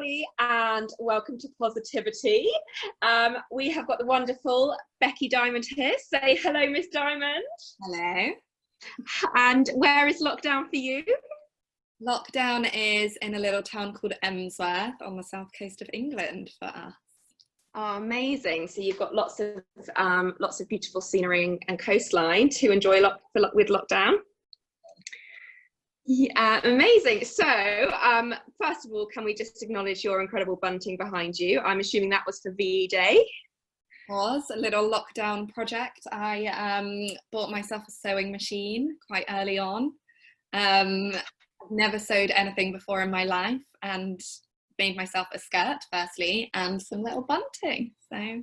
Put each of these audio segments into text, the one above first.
everybody, and welcome to Positivity. We have got the wonderful Becky Diamond here. Say hello, Miss Diamond. Hello. And where is lockdown for you? Lockdown is in a little town called Emsworth on the south coast of England for us. Oh, amazing. So you've got lots of beautiful scenery and coastline to enjoy with lockdown. Yeah, amazing. So first of all, can we just acknowledge your incredible bunting behind you? I'm assuming that was for VE Day. Was a little lockdown project. I bought myself a sewing machine quite early on. I've never sewed anything before in my life, and made myself a skirt firstly and some little bunting. So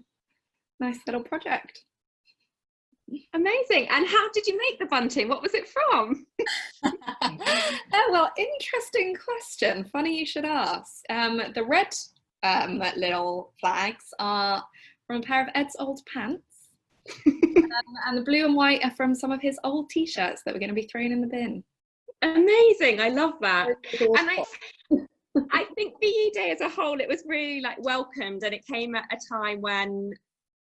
nice little project. Amazing. And how did you make the bunting? What was it from? Well, interesting question. Funny you should ask. The red little flags are from a pair of Ed's old pants. And the blue and white are from some of his old t-shirts that were going to be thrown in the bin. Amazing. I love that. And I think VE Day as a whole, it was really welcomed, and it came at a time when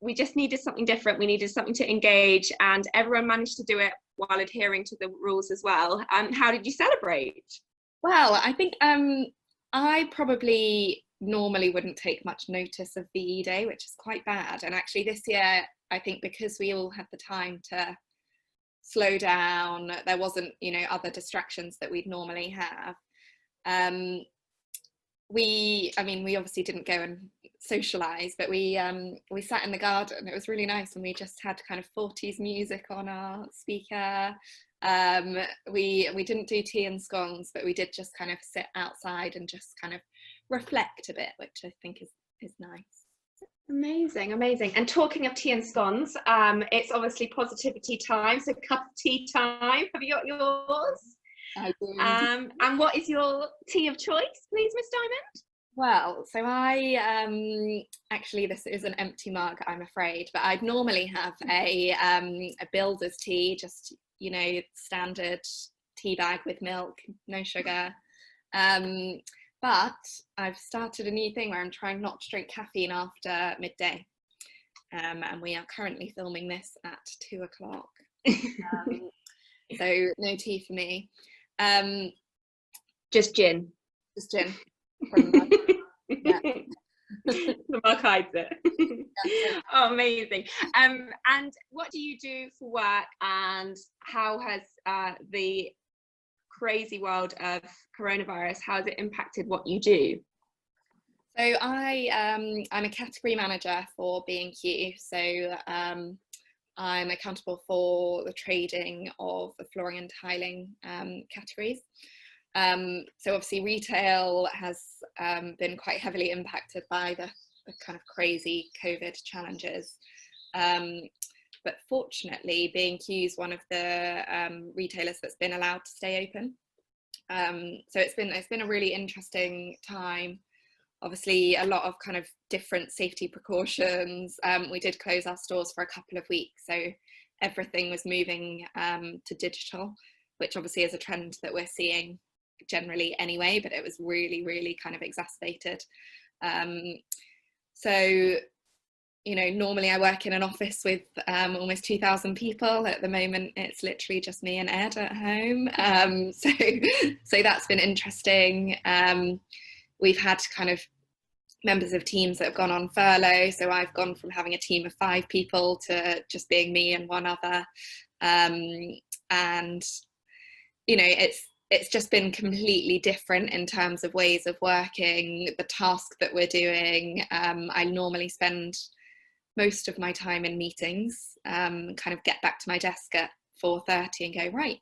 we just needed something different. We needed something to engage, and everyone managed to do it while adhering to the rules as well. How did you celebrate? Well, I think I probably normally wouldn't take much notice of VE Day, which is quite bad. And actually this year, I think because we all had the time to slow down, there wasn't, other distractions that we'd normally have. We obviously didn't go and socialize, but we sat in the garden. It was really nice, and we just had kind of 40s music on our speaker. We didn't do tea and scones, but we did just kind of sit outside and just kind of reflect a bit, which I think is nice. Amazing. And talking of tea and scones, it's obviously positivity time, so cup of tea time. Have you got yours? I do. And what is your tea of choice, please, Miss Diamond? Well, so I actually, this is an empty mug, I'm afraid, but I'd normally have a builder's tea, just standard tea bag with milk, no sugar. But I've started a new thing where I'm trying not to drink caffeine after midday, and we are currently filming this at 2 o'clock. So no tea for me. Just gin. Just gin. Yeah. The mug hides it. Oh, amazing. And what do you do for work, and how has the crazy world of coronavirus, how has it impacted what you do? So I'm a category manager for B&Q. So I'm accountable for the trading of the flooring and tiling categories. So obviously retail has been quite heavily impacted by the kind of crazy COVID challenges. But fortunately, B&Q is one of the retailers that's been allowed to stay open. So it's been a really interesting time. Obviously, a lot of kind of different safety precautions. We did close our stores for a couple of weeks, so everything was moving to digital, which obviously is a trend that we're seeing generally anyway, but it was really, really kind of exacerbated. So, normally I work in an office with almost 2,000 people. At the moment, it's literally just me and Ed at home. So that's been interesting. We've had kind of members of teams that have gone on furlough. So I've gone from having a team of 5 people to just being me and one other. And, it's just been completely different in terms of ways of working, the task that we're doing. I normally spend most of my time in meetings, kind of get back to my desk at 4:30 and go, right,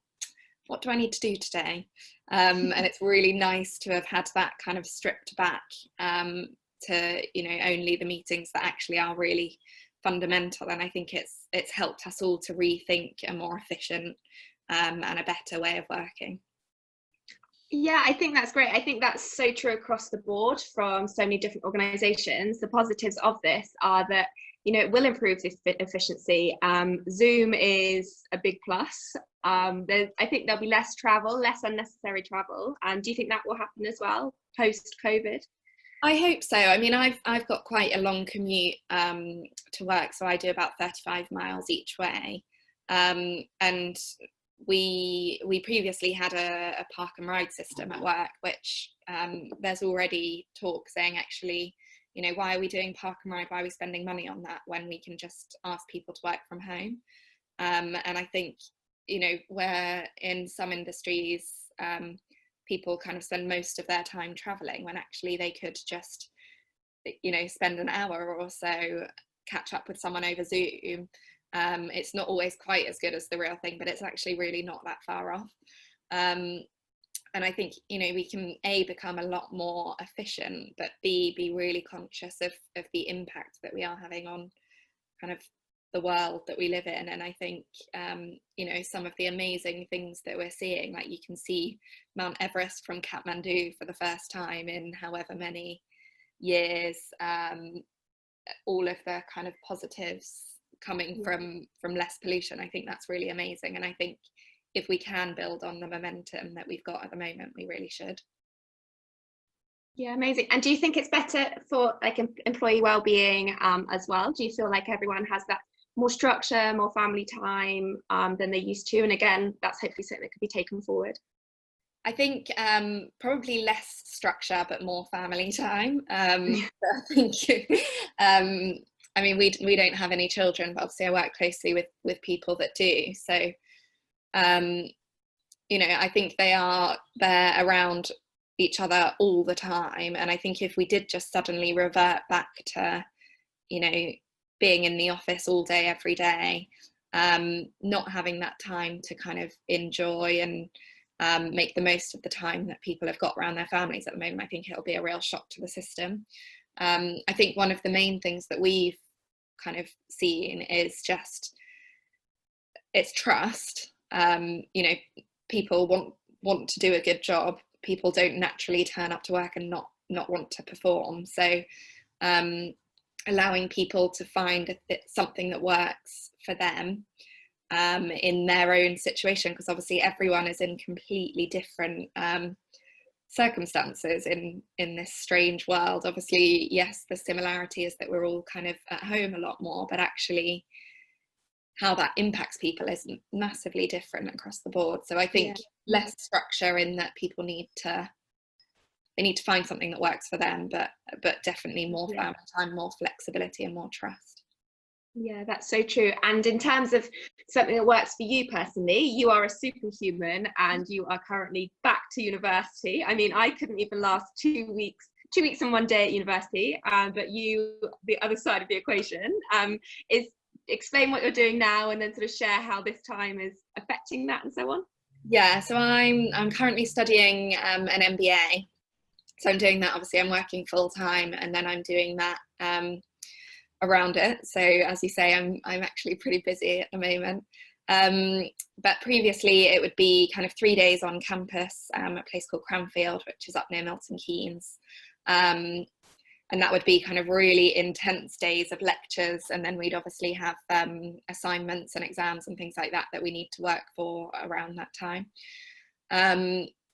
what do I need to do today? And it's really nice to have had that kind of stripped back to, only the meetings that actually are really fundamental. And I think it's helped us all to rethink a more efficient and a better way of working. Yeah, I think that's great. I think that's so true across the board from so many different organizations. The positives of this are that, it will improve the efficiency. Zoom is a big plus. I think there'll be less unnecessary travel. And do you think that will happen as well post-COVID? I hope so. I mean, I've got quite a long commute to work, so I do about 35 miles each way. And we previously had a park and ride system at work, which there's already talk saying, actually, you know, why are we doing park and ride? Why are we spending money on that when we can just ask people to work from home? And I think, you know, where in some industries people kind of spend most of their time traveling, when actually they could just, you know, spend an hour or so, catch up with someone over Zoom. It's not always quite as good as the real thing, but it's actually really not that far off. And I think, you know, we can A, become a lot more efficient, but B, be really conscious of the impact that we are having on kind of the world that we live in. And I think, you know, some of the amazing things that we're seeing, like you can see Mount Everest from Kathmandu for the first time in however many years, all of the kind of positives coming from less pollution. I think that's really amazing. And I think if we can build on the momentum that we've got at the moment, we really should. Yeah, amazing. And do you think it's better for like employee well-being as well? Do you feel like everyone has that more structure, more family time than they used to? And again, that's hopefully something that could be taken forward. I think probably less structure, but more family time. I think, I mean, we don't have any children, but obviously I work closely with people that do. So, you know, I think they're around each other all the time. And I think if we did just suddenly revert back to, you know, being in the office all day, every day, not having that time to kind of enjoy and make the most of the time that people have got around their families at the moment, I think it'll be a real shock to the system. I think one of the main things that we've kind of seen is just, it's trust. You know, people want to do a good job. People don't naturally turn up to work and not want to perform. So allowing people to find something that works for them in their own situation, because obviously everyone is in completely different circumstances in this strange world. Obviously, yes, the similarity is that we're all kind of at home a lot more, but actually how that impacts people is massively different across the board. So I think less structure in that people need to find something that works for them, but definitely more family time, more flexibility and more trust. Yeah, that's so true. And in terms of something that works for you personally, you are a superhuman and you are currently back to university. I mean, I couldn't even last 2 weeks and 1 day at university, but you, the other side of the equation, is explain what you're doing now and then sort of share how this time is affecting that and so on. Yeah, so I'm currently studying an MBA. So I'm doing that, obviously I'm working full time, and then I'm doing that around it. So as you say, I'm actually pretty busy at the moment. But previously it would be kind of 3 days on campus at a place called Cranfield, which is up near Milton Keynes. And that would be kind of really intense days of lectures, and then we'd obviously have assignments and exams and things like that we need to work for around that time.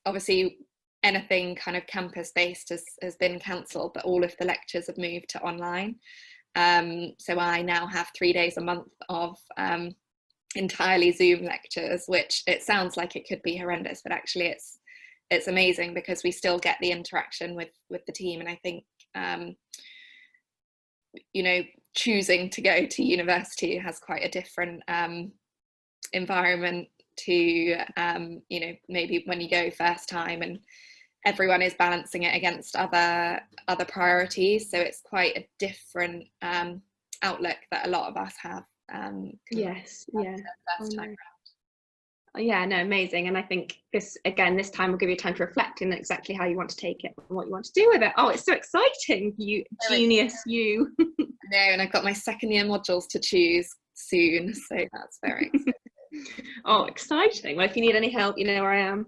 Obviously anything kind of campus based has been cancelled, but all of the lectures have moved to online. So I now have 3 days a month of entirely Zoom lectures, which it sounds like it could be horrendous, but actually it's amazing because we still get the interaction with the team. And I think you know, choosing to go to university has quite a different environment to you know, maybe when you go first time and everyone is balancing it against other priorities, so it's quite a different outlook that a lot of us have. Yes, yeah. First time round. Yeah, no, amazing. And I think this time will give you time to reflect on exactly how you want to take it and what you want to do with it. Oh, it's so exciting, you genius, you. I know, and I've got my second year modules to choose soon, so that's very exciting. Oh, exciting. Well, if you need any help, you know where I am.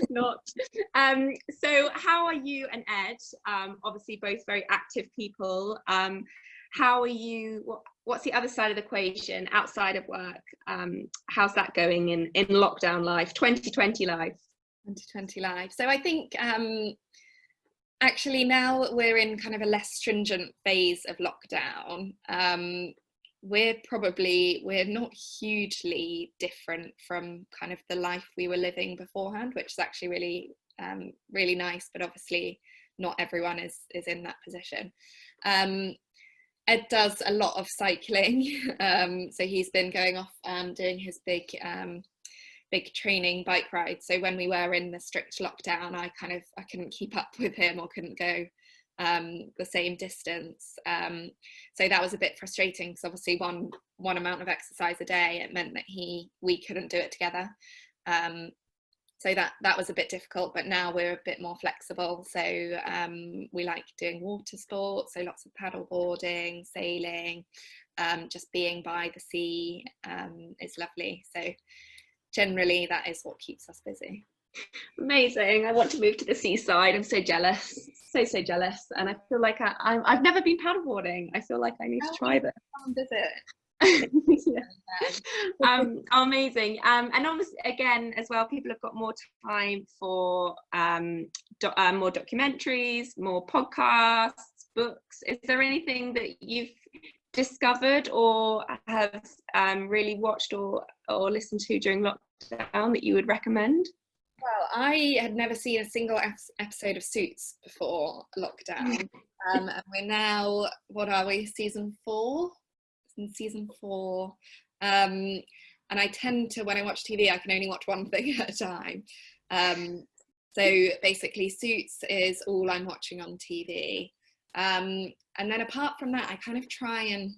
Not. So how are you and Ed, obviously both very active people, how are you, what's the other side of the equation outside of work? How's that going in lockdown life, 2020 life? 2020 life. So I think Actually, now we're in kind of a less stringent phase of lockdown. We're not hugely different from kind of the life we were living beforehand, which is actually really nice, but obviously not everyone is in that position. Ed does a lot of cycling, so he's been going off doing his big training bike ride. So when we were in the strict lockdown, I couldn't keep up with him, or couldn't go the same distance. So that was a bit frustrating, because obviously one amount of exercise a day, it meant that we couldn't do it together. So that was a bit difficult, but now we're a bit more flexible. So we like doing water sports, so lots of paddle boarding, sailing, just being by the sea is lovely. So generally that is what keeps us busy. Amazing. I want to move to the seaside. I'm so jealous, so jealous, and I feel like I've never been paddleboarding. I feel like I need to try this. Come visit. Yeah. Amazing. And obviously, again, as well, people have got more time for more documentaries, more podcasts, books. Is there anything that you've discovered or have really watched or listened to during lockdown that you would recommend? Well, I had never seen a single episode of Suits before lockdown, and we're now, what are we, season 4? In season 4, and I tend to, when I watch TV, I can only watch one thing at a time. So basically, Suits is all I'm watching on TV, and then apart from that, I kind of try and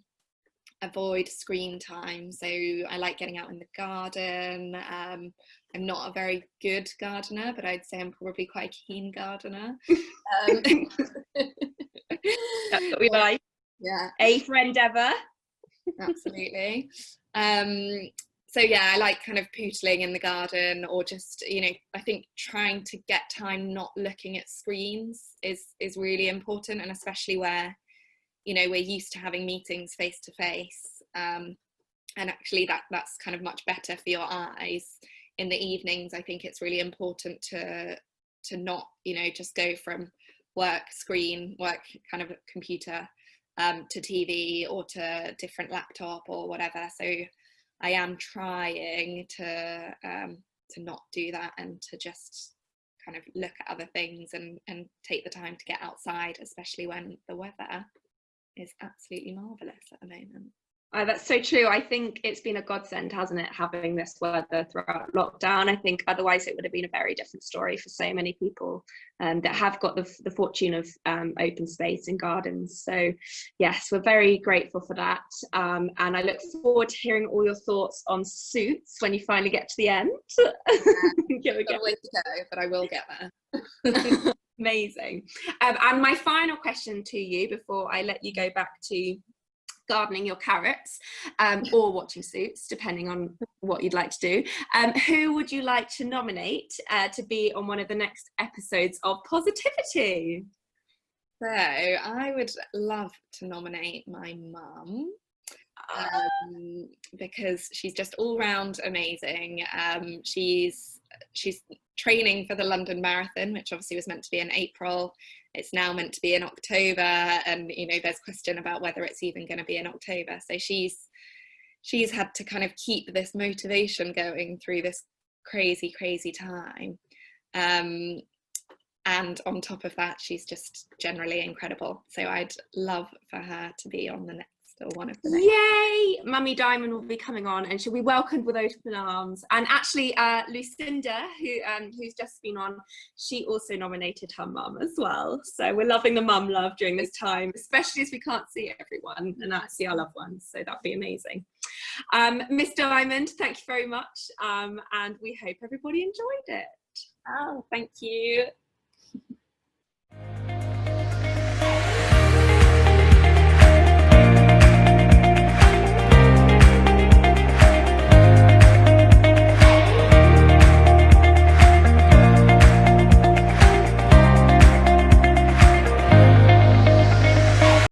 avoid screen time. So I like getting out in the garden. I'm not a very good gardener, but I'd say I'm probably quite a keen gardener. That's what we like. Yeah. A friend ever. Absolutely. So yeah, I like kind of pootling in the garden, or just, I think trying to get time not looking at screens is really important, and especially where we're used to having meetings face to face, and actually that's kind of much better for your eyes. In the evenings, I think it's really important to not just go from work kind of computer to TV or to different laptop or whatever. So I am trying to not do that, and to just kind of look at other things and take the time to get outside, especially when the weather is absolutely marvellous at the moment. That's so true. I think it's been a godsend, hasn't it, having this weather throughout lockdown. I think otherwise it would have been a very different story for so many people that have got the fortune of open space and gardens. So yes, we're very grateful for that. And I look forward to hearing all your thoughts on Suits when you finally get to the end. Got a way to go, but I will get there. Amazing. And my final question to you before I let you go back to gardening your carrots or watching Suits, depending on what you'd like to do. Who would you like to nominate to be on one of the next episodes of Positivity? So I would love to nominate my mum, because she's just all round amazing. She's training for the London Marathon, which obviously was meant to be in April. It's now meant to be in October, and there's question about whether it's even going to be in October. So she's had to kind of keep this motivation going through this crazy time, and on top of that, she's just generally incredible. So I'd love for her to be on the next, or one of the next. Yay! Mummy Diamond will be coming on, and she'll be welcomed with open arms. And actually, Lucinda, who's just been on, she also nominated her mum as well. So we're loving the mum love during this time, especially as we can't see everyone and see our loved ones. So that'd be amazing. Miss Diamond, thank you very much, and we hope everybody enjoyed it. Oh, thank you.